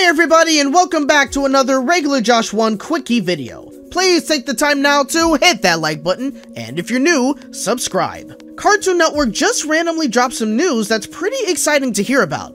Hey everybody, and welcome back to another regular Josh 1 quickie video. Please take the time now to hit that like button, and if you're new, subscribe. Cartoon Network just randomly dropped some news that's pretty exciting to hear about.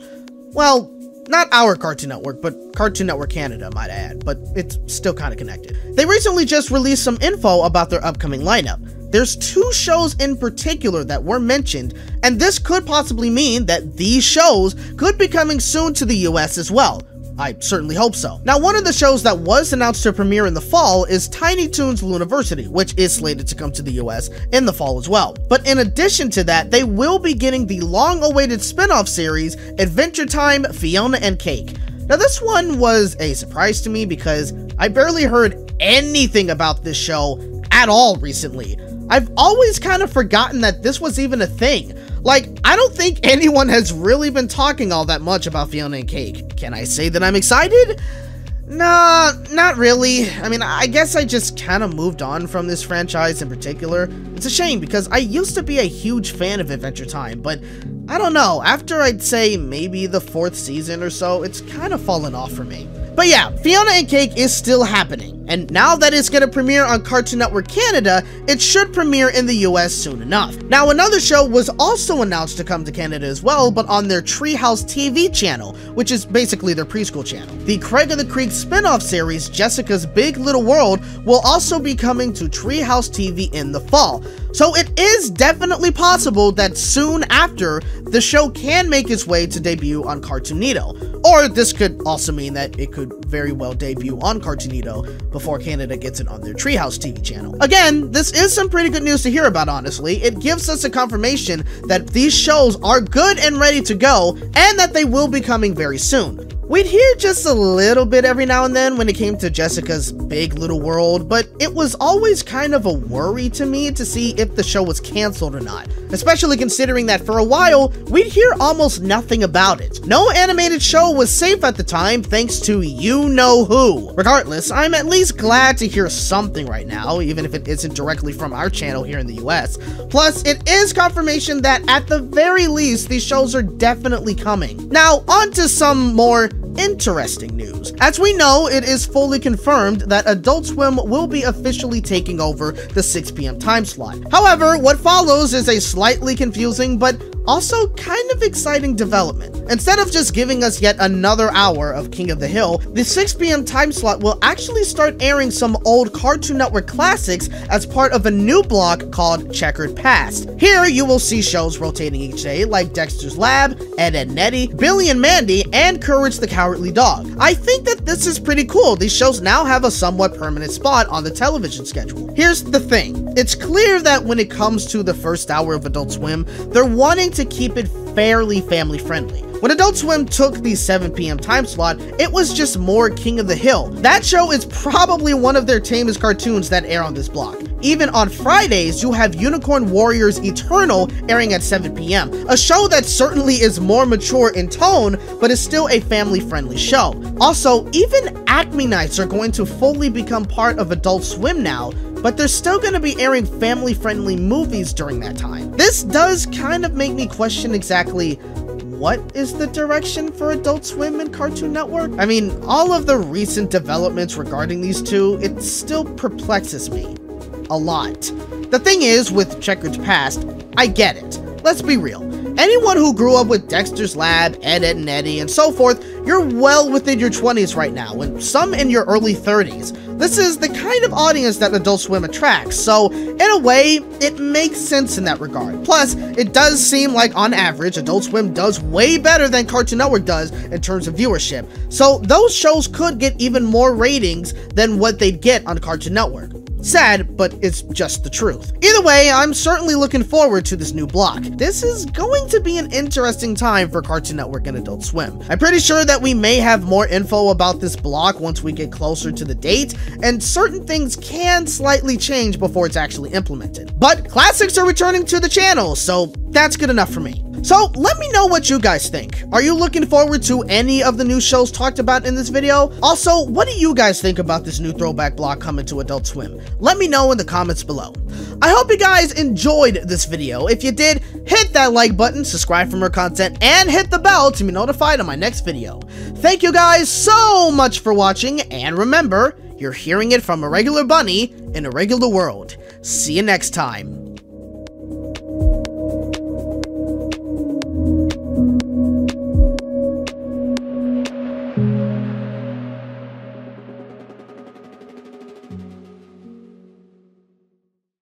Well, not our Cartoon Network, but Cartoon Network Canada, might I add, but it's still kind of connected. They recently just released some info about their upcoming lineup. There's two shows in particular that were mentioned, and this could possibly mean that these shows could be coming soon to the US as well. I certainly hope so. Now, one of the shows that was announced to premiere in the fall is Tiny Toons Looniversity, which is slated to come to the US in the fall as well. But in addition to that, they will be getting the long-awaited spin-off series, Adventure Time Fiona and Cake. Now, this one was a surprise to me because I barely heard anything about this show at all recently. I've always kind of forgotten that this was even a thing. Like, I don't think anyone has really been talking all that much about Fiona and Cake. Can I say that I'm excited? Nah, not really. I mean, I guess I just kind of moved on from this franchise in particular. It's a shame because I used to be a huge fan of Adventure Time, but I don't know, after I'd say maybe the 4th season or so, it's kind of fallen off for me. But yeah, Fiona and Cake is still happening, and now that it's going to premiere on Cartoon Network Canada, it should premiere in the US soon enough. Now, another show was also announced to come to Canada as well, but on their Treehouse TV channel, which is basically their preschool channel. The Craig of the Creek spin-off series, Jessica's Big Little World, will also be coming to Treehouse TV in the fall. So it is definitely possible that soon after, the show can make its way to debut on Cartoonito. Or this could also mean that it could very well debut on Cartoonito before Canada gets it on their Treehouse TV channel. Again, this is some pretty good news to hear about, honestly. It gives us a confirmation that these shows are good and ready to go, and that they will be coming very soon. We'd hear just a little bit every now and then when it came to Jessica's Big Little World, but it was always kind of a worry to me to see if the show was canceled or not, especially considering that for a while, we'd hear almost nothing about it. No animated show was safe at the time thanks to you-know-who. Regardless, I'm at least glad to hear something right now, even if it isn't directly from our channel here in the US. Plus, it is confirmation that at the very least, these shows are definitely coming. Now, on to some more interesting news. As we know, it is fully confirmed that Adult Swim will be officially taking over the 6 p.m. time slot. However, what follows is a slightly confusing but also kind of exciting development. Instead of just giving us yet another hour of King of the Hill, the 6 p.m. time slot will actually start airing some old Cartoon Network classics as part of a new block called Checkered Past. Here, you will see shows rotating each day like Dexter's Lab, Ed, Edd n Eddy, Billy and Mandy, and Courage the Cowardly Dog. I think that this is pretty cool. These shows now have a somewhat permanent spot on the television schedule. Here's the thing. It's clear that when it comes to the first hour of Adult Swim, they're wanting to keep it fairly family friendly. When Adult Swim took the 7 p.m. time slot, it was just more King of the Hill. That show is probably one of their tamest cartoons that air on this block. Even on Fridays, you have Unicorn Warriors Eternal airing at 7 p.m., a show that certainly is more mature in tone, but is still a family-friendly show. Also, even Acme Nights are going to fully become part of Adult Swim now, but they're still going to be airing family-friendly movies during that time. This does kind of make me question exactly what is the direction for Adult Swim and Cartoon Network? I mean, all of the recent developments regarding these two, it still perplexes me a lot. The thing is, with Checkered Past, I get it. Let's be real. Anyone who grew up with Dexter's Lab, Ed, Edd n Eddy, and so forth, you're well within your 20s right now, and some in your early 30s. This is the kind of audience that Adult Swim attracts, so in a way, it makes sense in that regard. Plus, it does seem like on average, Adult Swim does way better than Cartoon Network does in terms of viewership, so those shows could get even more ratings than what they'd get on Cartoon Network. Sad, but it's just the truth. Either way, I'm certainly looking forward to this new block. This is going to be an interesting time for Cartoon Network and Adult Swim. I'm pretty sure that we may have more info about this block once we get closer to the date, and certain things can slightly change before it's actually implemented. But classics are returning to the channel, so that's good enough for me. So let me know what you guys think. Are you looking forward to any of the new shows talked about in this video? Also, what do you guys think about this new throwback block coming to Adult Swim? Let me know in the comments below. I hope you guys enjoyed this video. If you did, hit that like button, subscribe for more content, and hit the bell to be notified on my next video. Thank you guys so much for watching, and remember, you're hearing it from a regular bunny in a regular world. See you next time.